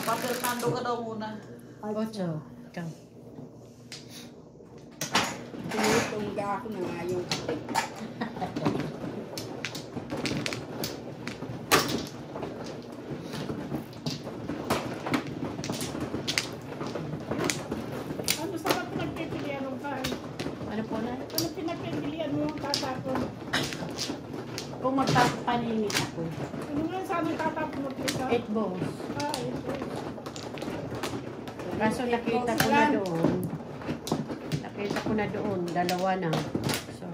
Pa-Fernando ka daw muna. 8. Ikaw. Tinutungga ako na nga yung kape. Ano sa ka pinagpipilian ng kain? Ano po na? Ano pinagpipilian mo yung tatapon? Kung magpapaningit ako. Ano nga sabi tatapon mo pisa? 8 balls. Ah, ito. Kaso nakita ko na doon. Nakita ko na doon. Dalawa na. So,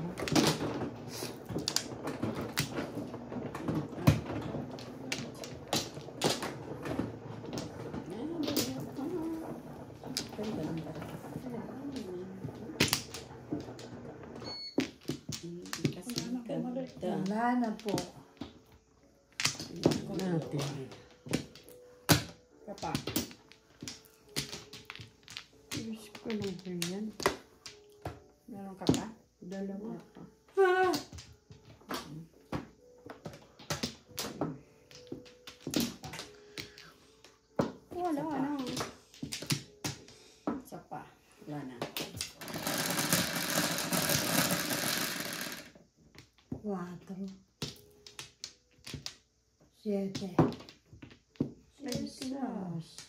Wala na po. natin. Kapa. Diyos ko lang po yan. Meron ka pa? Dalawa pa. Wala na. Isa pa. Wala na. 4, 7. Jesus.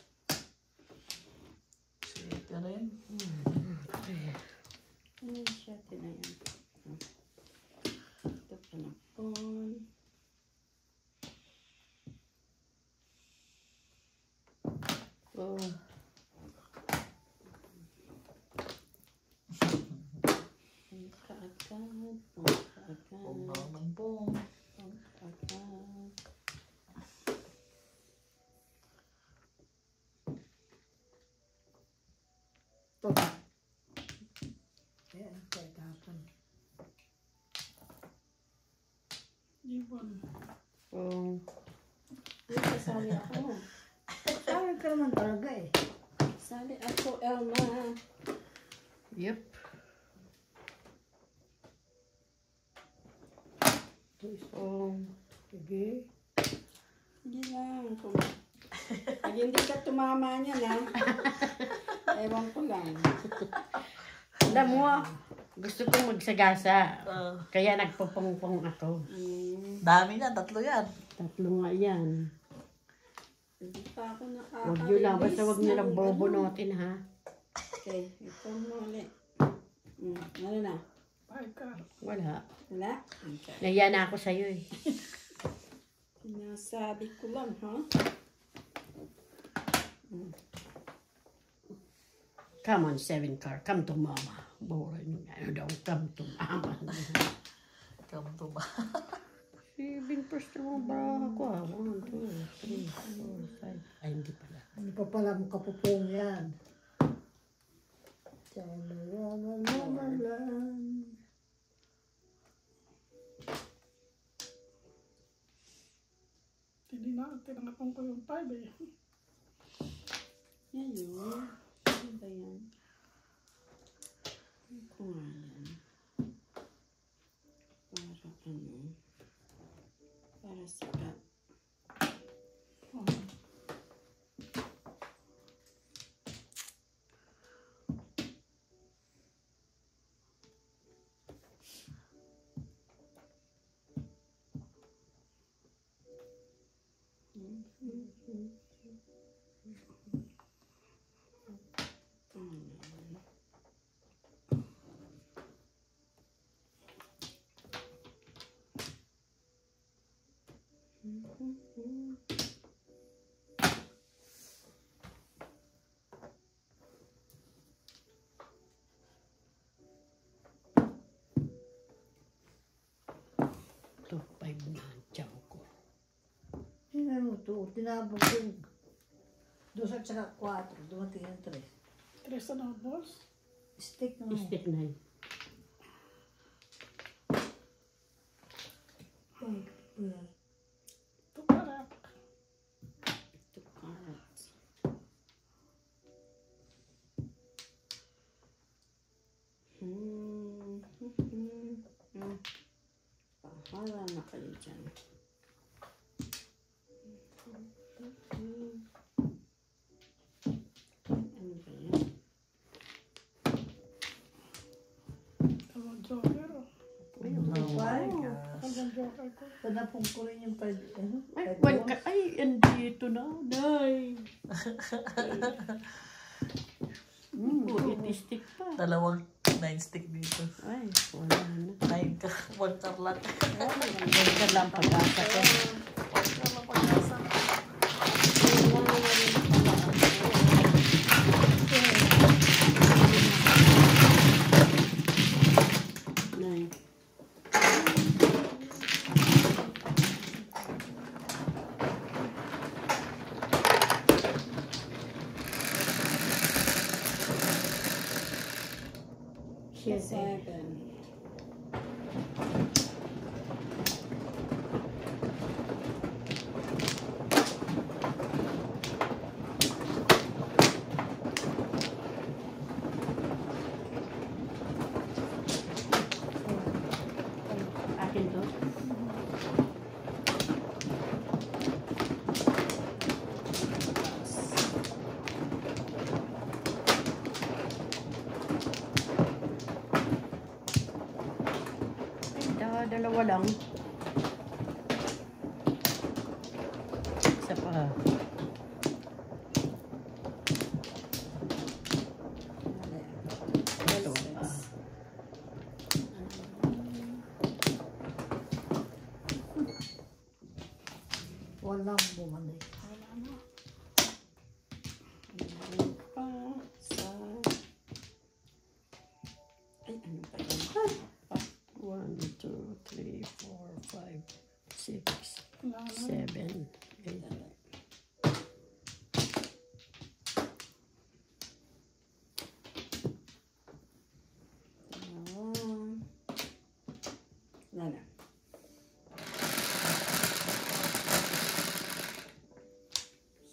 Siyete rin. Ano siya? Tinayan. Ito panapon. Oh. Pangkaagad. Pong naman pong. Pangkaagad. Ito. Ayan, tapon. Ibon. Oh. Kasali ako. Sabi ka naman talaga eh. Kasali ako, Elma. Yep. Oh. Sige. Hindi lang. Pag hindi ka tumama niya na, ewan ko lang. Alam mo, gusto kong magsagasa. Ah, Kaya nagpupong-pong ako. dami niyan, 3 yan. 3 nga yan. Hindi pa ako Huwag nyo lang, basta huwag nyo lang bobonotin ha. Okay, ito muli. Ano na? Paika. Wala. Wala? Okay. Nahiya na ako sa'yo eh. Sinasabi ko lang, ha? Come on, 7 car. Come to mama. Boring. Ano daw, come to mama. Come to ba? 7 first na mga baraha ko ha. 1, 2, 3, 4, 5. Ay, hindi pala. Ano pa pala mong kapupong yan? Lalalalalan. Tinanapon ko yung 5 eh. Yan yun. Ano ba yan? Ano ko nga yan? Para ano? Para sikat. Ito, 5 na ang tiyaw ko. Tingnan mo ito. Tinabog yung 2 at saka 4. Dumating yung 3. 3 na balls. Stick na mo. Stick na yun. Tukarak. 2 carrots. Bahala na kayo dyan. Panapong ko rin yung 5, ano? Ay, 5 one balls. ka. Ay, andito na. Day. Itistik pa. Dalawang 9 stick dito. Ay, wala na. 9 ka. 1 car lang. Huwag ka lang pag-asa ko. 1 car lang pag-asa. Nay. Siete. 7. Akin to. Ay, dalawa lang. Isa pa. Dalawa pa. Walang bumalik. Pa sa... Ay, ano ba yan? 1, 2, 3, 4, 5, 6, Wala na. 7, 8. Wala na.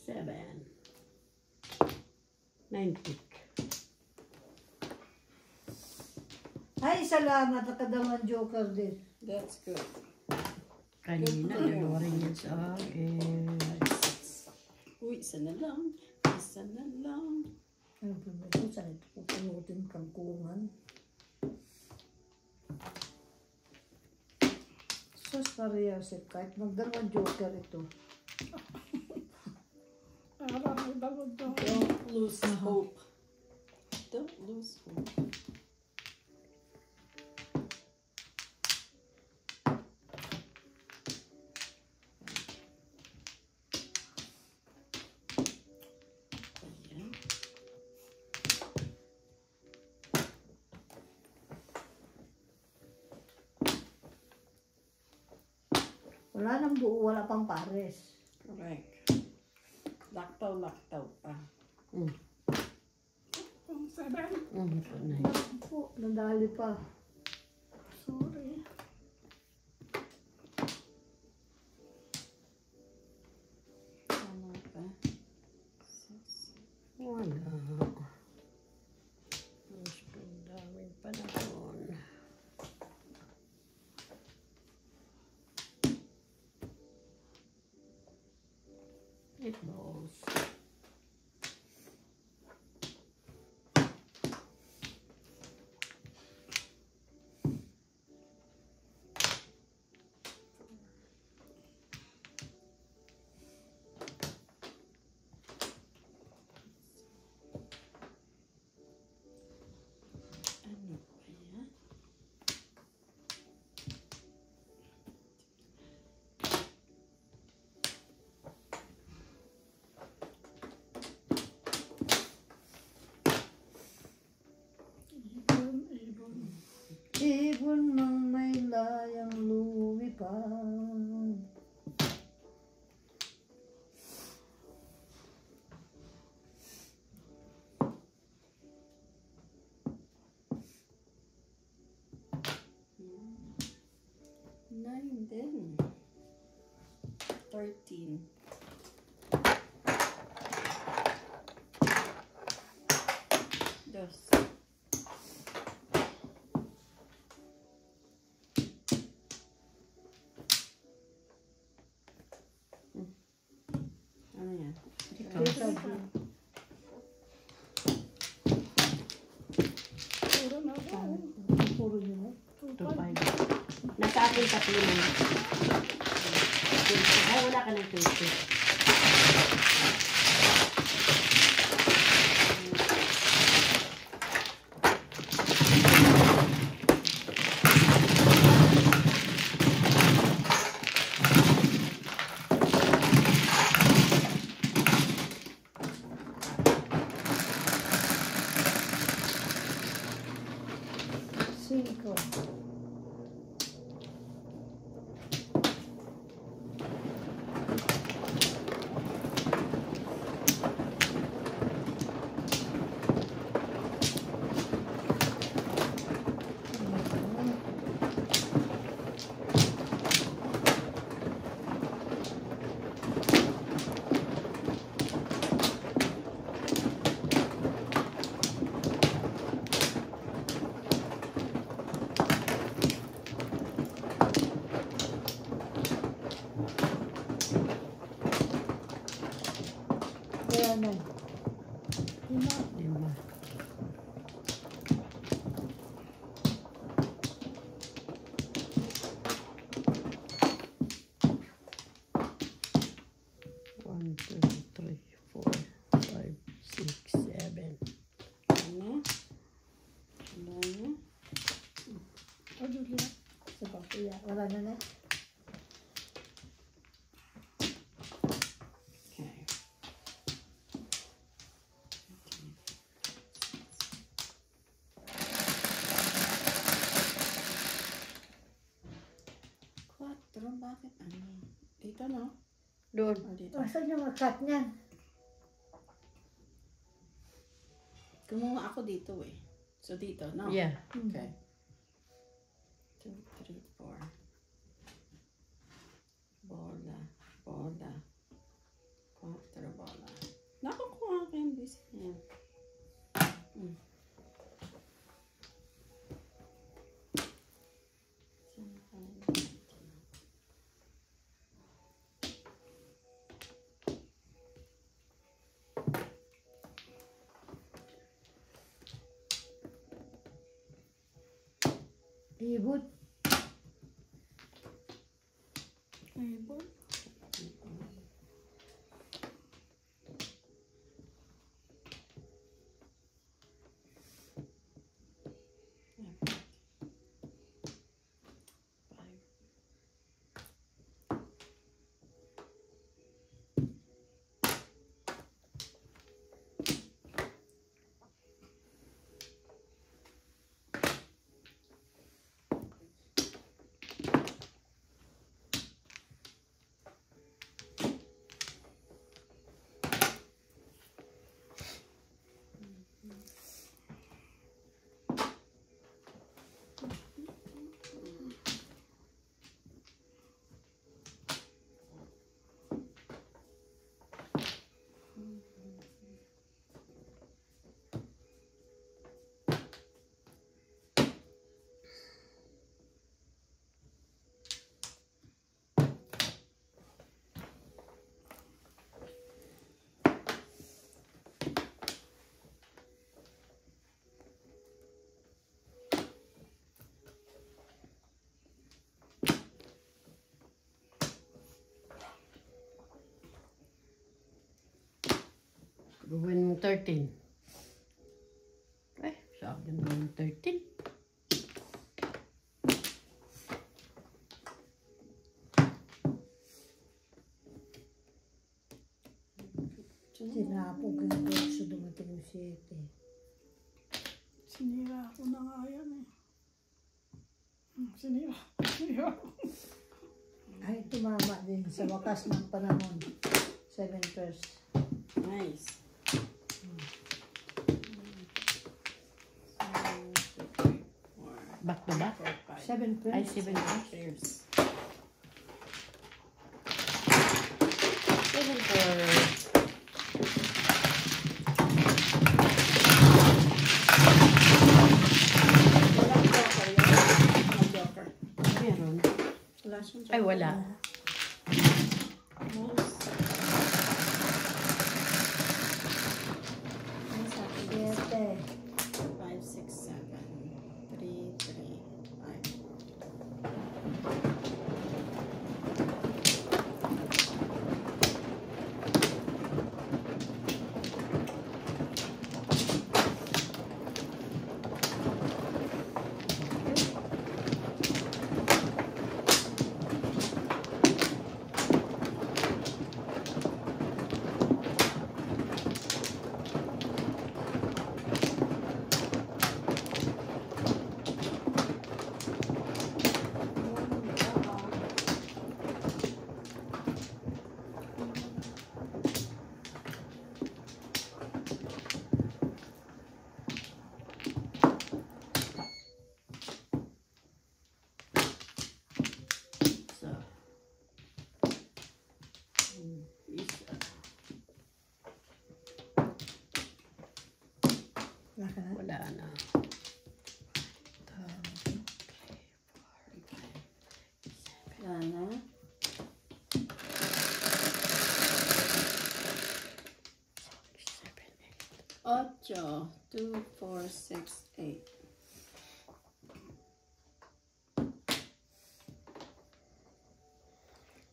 7. 9 pick. Ay, salamat. Nakadalawang joker din. That's good. Kanina, dalawa rin yan sa akin. Uy, isa na lang. Isa na lang. Ano po ba ito? Saan ito pupunutin kangkungan? Sus, parehasip. Kahit magdalawang joker ito. Marami bagod to. Don't lose hope. Don't lose hope. Ayan. Wala nang buo, wala pang pares. Correct. Laktaw pa. Yung 7. Ito na. Po, nadali pa. Sorry. Tama pa. Wala. Mas daming panahon. It balls. Ano ba yan? Ibon. Ibon mang may layang lumipad. Nine din. 13. Dos. Ano yan? Kita din. Puro na ako. Puro yun. 2, 5. Nasa akin tatlo na. Ay, wala ka ng 20. Cinco. Kaya na. Lima. 5. One, two, three, 4, 5, 6, 7. Ano? Ano? O, Julia. Sa papiya. Wala na na. Okay. Quatro, bakit ano? Dito, no? Doon. O, dito. Saan yung makat niyan? Kumuha ako dito eh. So, dito, no? Yeah. Okay. 2, 3, 4. Bola. Bola. 4 bola. Nakukuha ko yung bis niya. Ibot. Ibon. Gawin mong 13. Eh, sabi mo yung 13. Sinapog yung 8, dumating yung 7. Sinira ko na nga yan eh. Sinira. Sinira ko. Ay, tumama din sa wakas ng panahon. 7 first. Nice. Back to back? 7 first. Ay, 7 first. Cheers. 7 first. Walang joker yun. Walang joker. Meron. Wala siyang joker. Ay, wala. Nice. Nice, happy days. 7. 5, 6, 7. 3, 3, 5. ano. Yana. 8, 2, 4, 6, 8.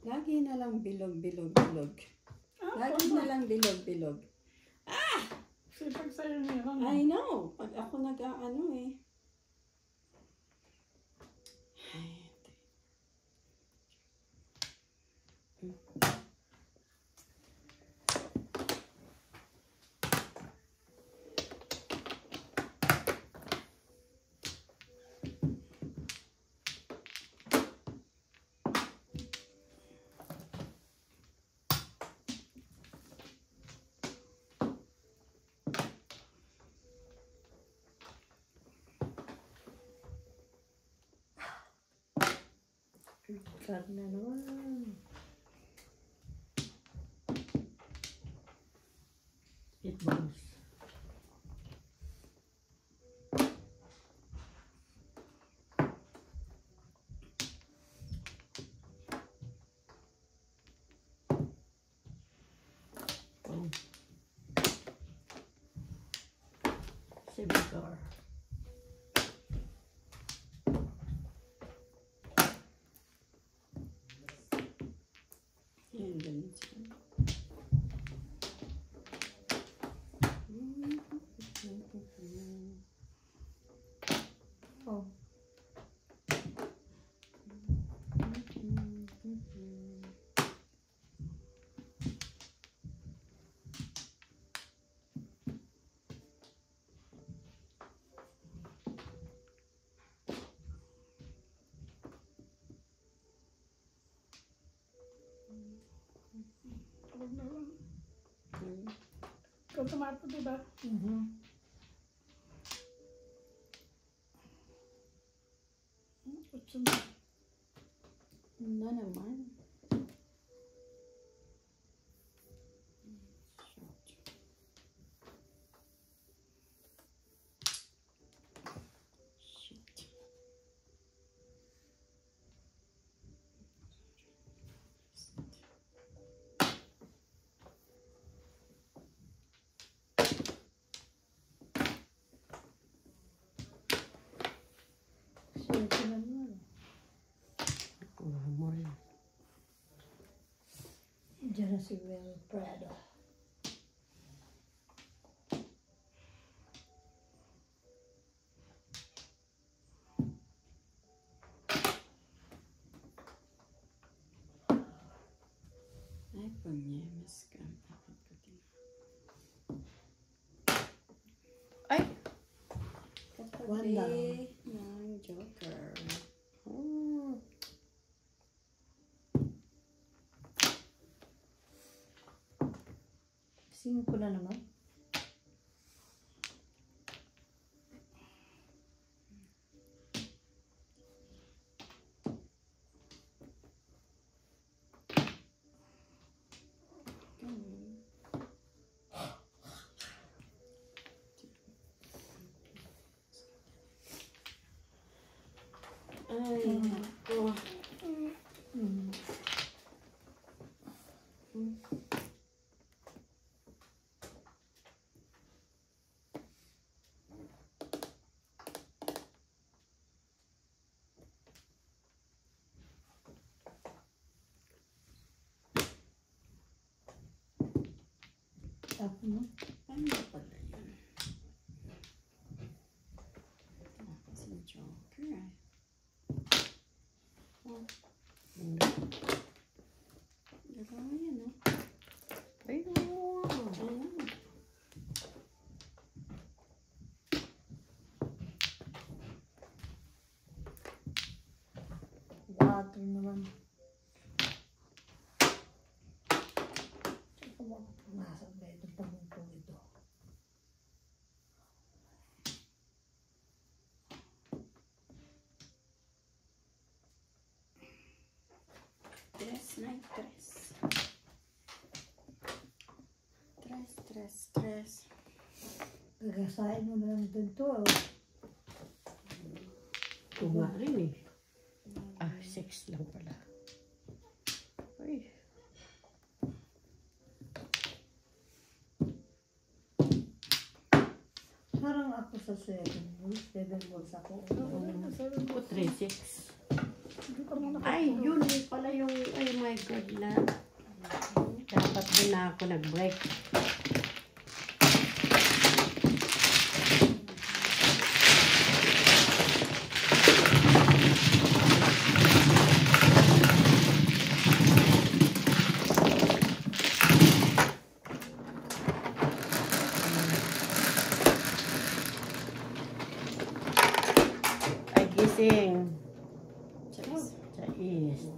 Lagi na lang bilog, bilog, bilog. Lagi na lang bilog, bilog. Sipag sa'yo niya. I know. Pag ako nag-ano eh. Card na naman. It bounce. Oh. Civicar. Yan, ganun siya. Oh. Huwag na lang. Ikaw tumapo, diba? Otso na. Na naman. Shit. Swerte naman. Kuha mo rin. Diyan na si Will Prado. Ay, panyemas ka. Takot ko din. Ay! Wanda. Katabi ng Joker. Oh. Singin ko na naman. Ay, ako. Tapos mo. Paano pala yun? Ito si Joker. Oh, dalawa yan, oh. Ay, wow. Ayan. Water naman. Saan mo ako pumasok ba itong pamungkong ito? Tres, night, tres. Tres, tres, tres. Pagkasain mo na lang dito. Oh. Ito nga rin eh. 6 lang pala. Ay. Parang ako sa 7 balls ako. Ako 3-6. Ay, yun pala yung, ay my God na. Dapat din na ako nag-break. Ay, gising. Sa east.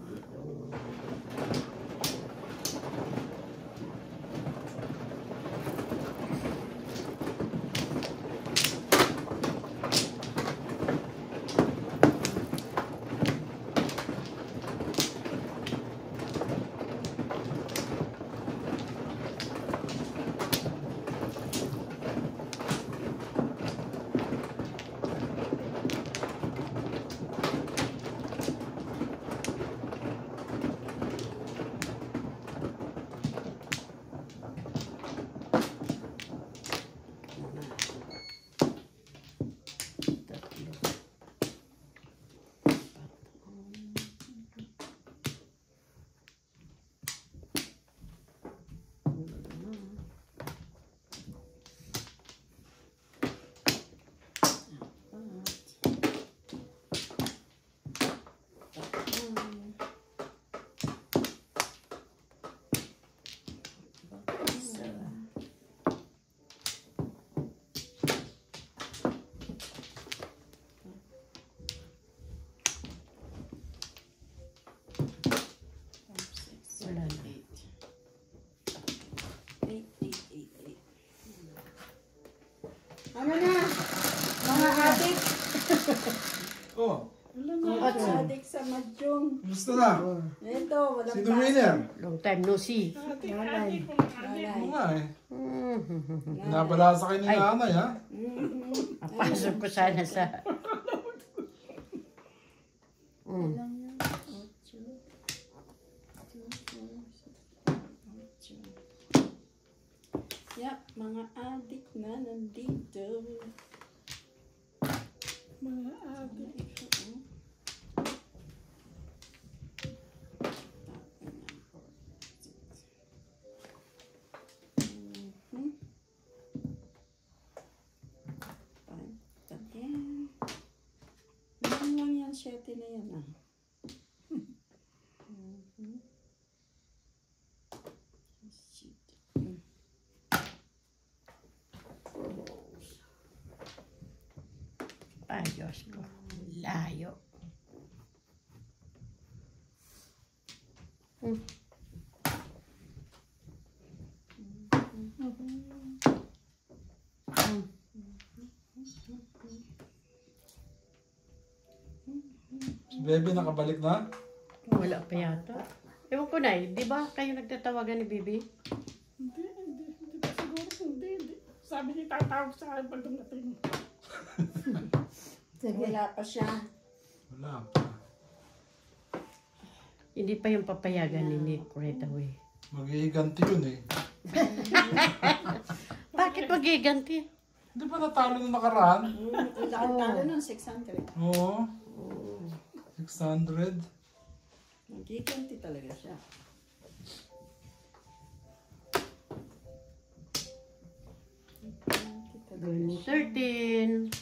Wala na. 8. Ano na? Mga adik. Oh, Mga adik sa Mahjong. gusto na. Ito, walang Sino winner? Long time no see. Nanay. Oo nga eh. Mm-hmm. Nabala sa kayo ni Ay. nanay ha. Pasok ko sana sa... Ilang yan? 8. Yap, mga adik na nandito. Mga adik. Meron lang yan, 7 na yan ah. Ay, Diyos ko. Layo. Si Bebe nakabalik na? Wala pa yata. Ewan ko na di ba kayo nagtatawagan ni Bibi? Hindi pa siguro. Hindi. Sabi niya tatawag sa akin pag dumating. Sige. Wala pa siya. Wala pa. Hindi pa yung papayagan ni Nick right away. Mag-iiganti yun eh. Bakit magiganti? Hindi ba natalo nung nakaraan? Ang talo nun, 600. Oo. 600. Nagkikanti talaga siya. Gawin mo 13.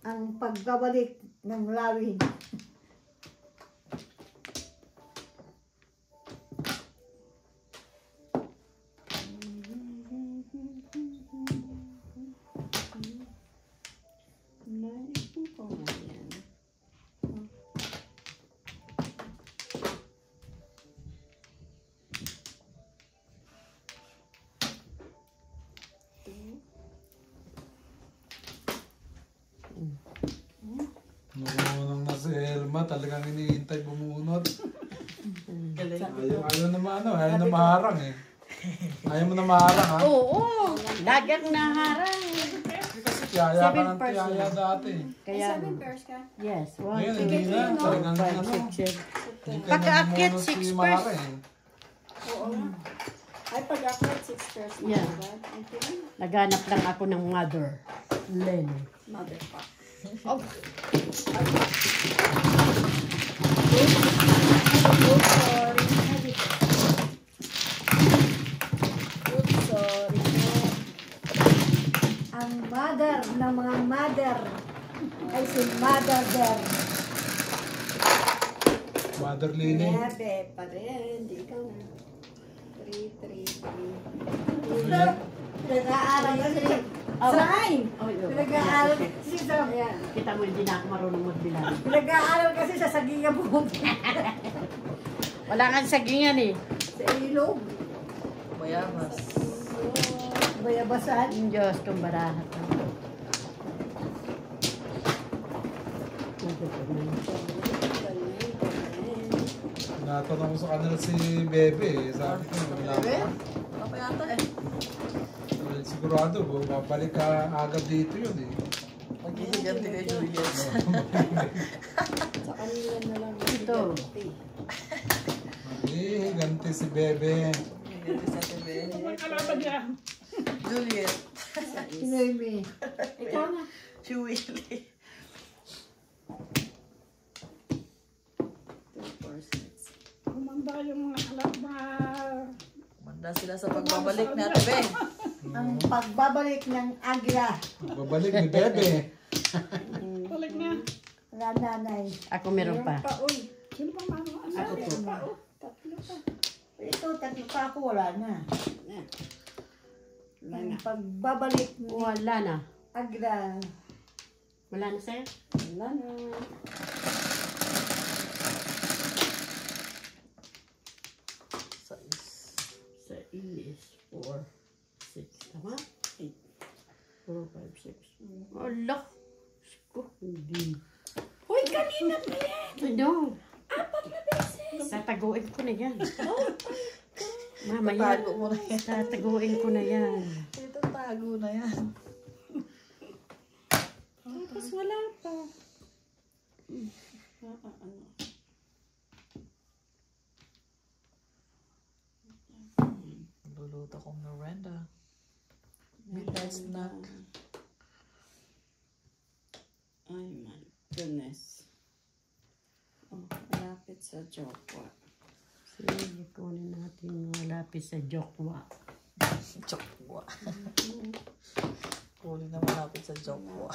Ang pagbabalik ng lawin. Naipon ko nga yan. Marunong na si Elma. Talagang iniintay bumunot. Galing. Ayaw na maano. Ayaw na maharang eh. Ayaw mo na maharang, ha? Oo, lagi ang naharang. Kasi tiyaya ka ng 7%. tiyaya dati. Kaya, 7 pairs ka? yes, 1, Ngayon, 2, hindi na. 3, 4, Talagang 5, ano. 6, 7. Hindi ka Pagka-akyat, namumunod 6 si pairs. Mara, eh. Oo nga. Ay, pag-akyat, 6 pairs na Yeah. agad. Okay lang. Naghanap lang ako ng mother. Leno. Mother pa. Oh, Oops, sorry. Oops, sorry. Ang mother ng mga mother ay si Mother Der. Mother Lini. Bebe pa rin. Di ikaw na. 3. Pinag-aaral kasi. Sign! Pinag-aaral kasi sa... Ayan. kita mo, hindi na ako marunong magbilang. Pinag-aaral kasi sa sagingan po. Wala kang sagingan eh. Sa ilog. Bayabas. Bayabasan. Ang Diyos kong barahat. Natanong ko sa kanila si Bebe, eh. Sabi ko, wala Bebe? pa. Wala pa yata eh. Sigurado, babalik ka agad dito yun, eh. Maghihiganti kay Julius. Sa kanila na lang. Ito. Eh, ganti si Bebe. Maghihiganti sa TV. Ang kalaban niya. Juliet. Inoy Ikaw na. Si Willie. 2, 4, 6. Kumanda yung mga kalaban. Manda sila sa pagbabalik natin, be. Ang pagbabalik ng Agla Babalik ni Bebe. Balik na. na nanay. Ako meron pa. Uy. Sino pang mga ano? Ako po. Tatlo pa. Ito, tatlo pa ako, wala na. Yan. Wala Ang na. pagbabalik ng Wala na. Agla. Wala na sa'yo? Wala na. Sa is 4, 6. Tama? 8. 4, 5, 6. Ala. Ko, hindi. Uy, kanina pa yan. Ano? 4 na beses. Tataguin ko na yan. Mamaya. Tago mo na yan. Tataguin ko na yan. Ito tago na yan. Tapos wala pa. Ano? Luluto kong merienda. Midnight snack. Ay, my goodness. Oh, malapit sa Jokwa. Sige, kunin natin yung malapit sa Jokwa. Jokwa. Huli na malapit sa Jokwa.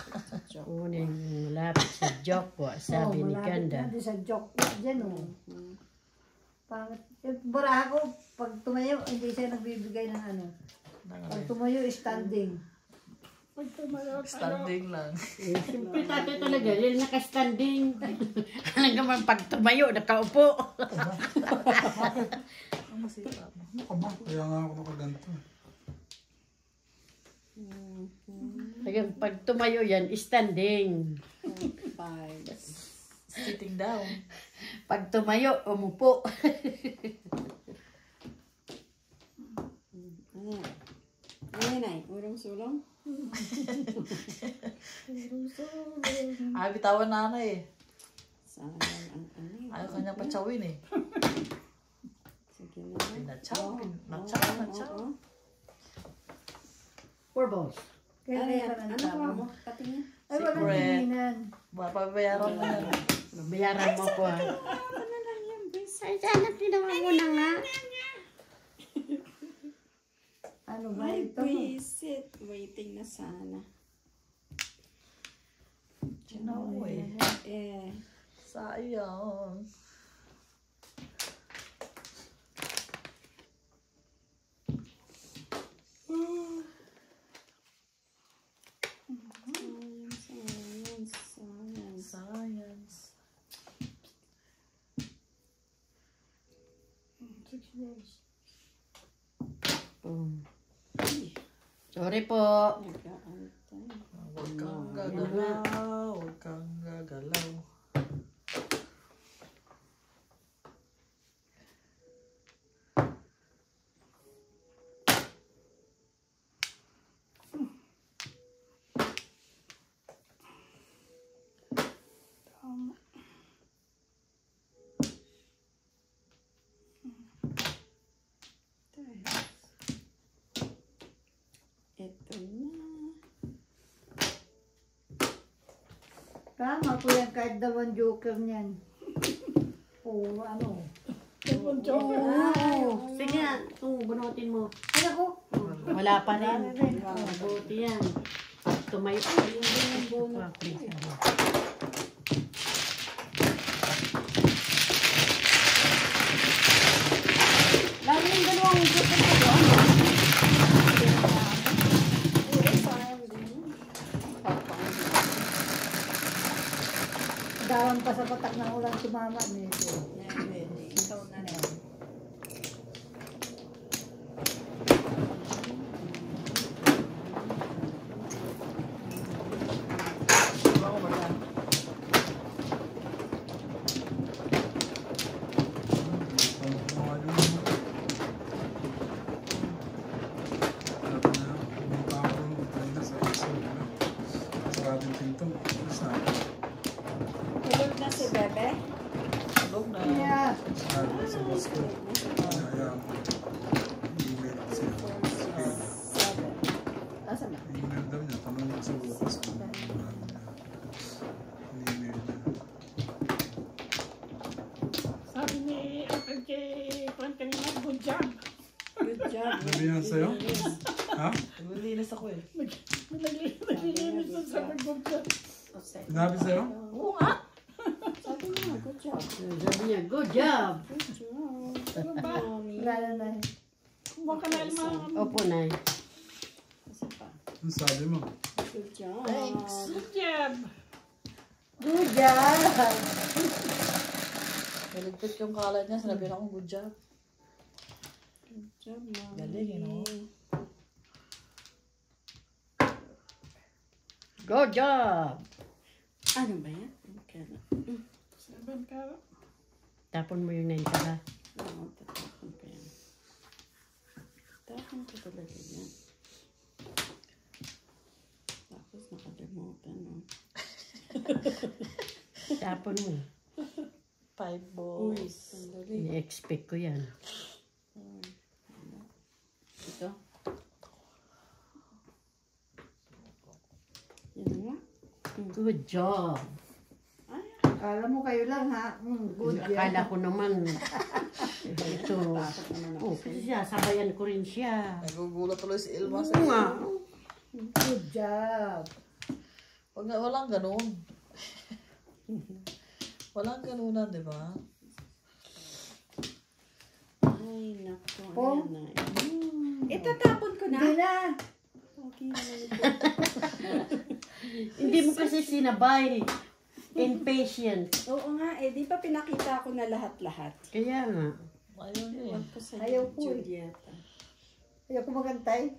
Kunin yung malapit sa Jokwa, sabi ni Ganda. Malapit na sa joke. Diyan, oh. Pangit. Baraha ko, pag tumayo, hindi siya nagbibigay ng ano. Pag tumayo, standing. Pag tumayo tayo. Standing lang. Siyempre tatay talaga, lil naka-standing. Alam ka man, pag tumayo, nakaupo. Ang masipa mo. Ano ka ba? Kaya nga ako nakaganto. Talagang pag tumayo yan, standing. 5. Sitting down. Pag tumayo, umupo. Ano? Ayan ay, urong sulong. Ay, bitawan nanay eh. Sayang ang ano. Ayaw kanya patsawin eh. Sige na. Pinatsaw, pinatsaw, pinatsaw. 4 balls. Kaya Ano yan? kaya Ano tama. ko mo? Patingin. Ay, walang Secret. tinginan. Mapabayaran mo yan. Bayaran mo ko ah. Ano lang yan, bis? Ay, sana tinawa mo na nga. Ano ba Ay, ito? visit. Waiting na sana. Chinaw eh. Eh. Sayang. Science. 6 years. Sorry po. Nag-aantay. Huwag kang gagalaw. Huwag kang gagalaw. Tama po yan kahit dalawang joker niyan. O ano. Yung joker. Oo. Sige nga, kung bunutin mo. Ano ko? Wala pa rin. Buti yan. Pag tumayo. Ay, hindi yung bunot. Lalo yung dalawang joker ko doon. Dawan pa sa patak ng ulan sumama nito. Ikaw na rin. Ako ba yan? Tulog na si Bebe. Tulog na. Yeah. Asa na? Sabi ni Uncle J. Juan kanina, good job. Good job. Sabihan sa'yo? Ha? Naglilinis ako eh. Naglilinis na sabi, good job. Sinabi sa'yo? Oo nga. Sabi niya, good job. Sabi niya, good job. Good job. Ano ba? Lalo na. Kumuha ka na yung mga Opo, Nay. Isa pa. Ang sabi mo? Good job. Thanks. good job. Good job! Naligpit yung kalat niya. Sinabi na akong good job. Good job, Mami. Galing, you know? Good job. Ano ba yan? Okay na. 7 ka. Tapon mo yung 9 ka. Oo, tatapon ko yan. Tapon ko talaga yan. Tapos nakalimutan, no? Tapon mo. 5 Uy, balls. sandali. I-expect ko yan. Ito. Yan na nga. Good job. Alam mo kayo lang ha. Good job. Akala ko naman. Ito. Oh, kasi siya, sabayan ko rin siya. Nagugulat tuloy si Ilma Oo sa nga. Good job. Walang ganun. Walang ganunan, di ba? Ay, naku. Oh. Ayan na. Itatapon ko na. Hindi na. Okay naman ito. Hindi mo kasi sinabay. Impatient. Oo nga eh. Di ba pinakita ko na lahat-lahat? Kaya nga. Ayun eh. Ewan ko sa Ayaw ko eh. Julieta. Ayaw ko magantay.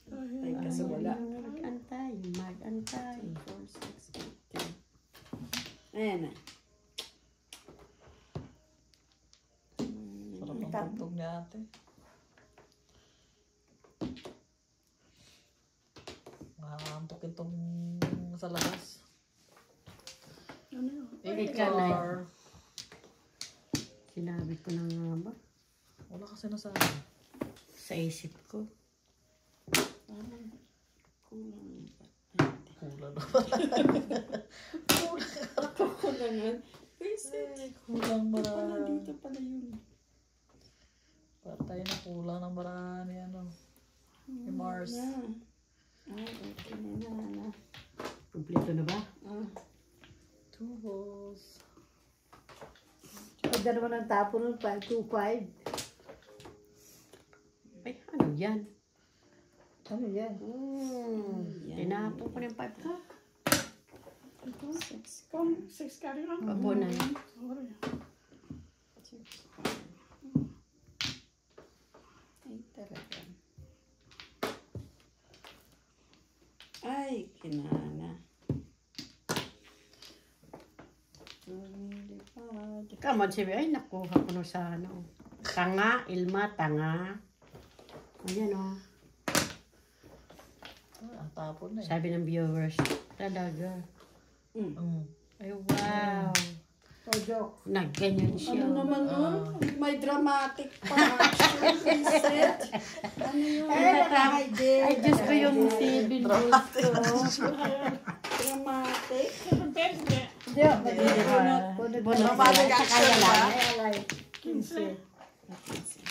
Ay, kasi wala. Mag-antay. Mag-antay. 4, 6, 8, 10. Ayan na. Sarap ang tugtog niya ate. Makakantok itong sa labas. Ano yun? Ikaw na. Sinabi ko na nga ba? Wala kasi nasabi. Sa isip ko. Parang kulang ba? Kulang na. Kulangan. Visit. Kulang Wala marami. dito pala yun. Patay na kulang ng marami ano. Ni Mars. Yeah. Ay, okay na. Kompleto na ba? 2 balls. Pag dalawa ng tapo nun, 5-2-5. Ay, ano yan? Ano yan? Tinapon ko ng 5 ka. 6. Kung 6 ka rin lang. Opo na. Sorry. 6. Ay, talaga. Ay, kinana. Lumilipad. Kamad siya, ay nakuha ko na sa ano. Tanga, Ilma, tanga. Ayan o. Ang tapon na eh. Sabi ng viewers, talaga. Ay, wow. O, joke. Nagganyan siya. Ano naman nun? May dramatic pa action, Vincent. Ay, Diyos ko yung 7 rules ko. Dramatic. Depende. Hindi, mag-ibunot. Bonus Dramatic yan. action Kaya ba? lang. Ay, alay. 15.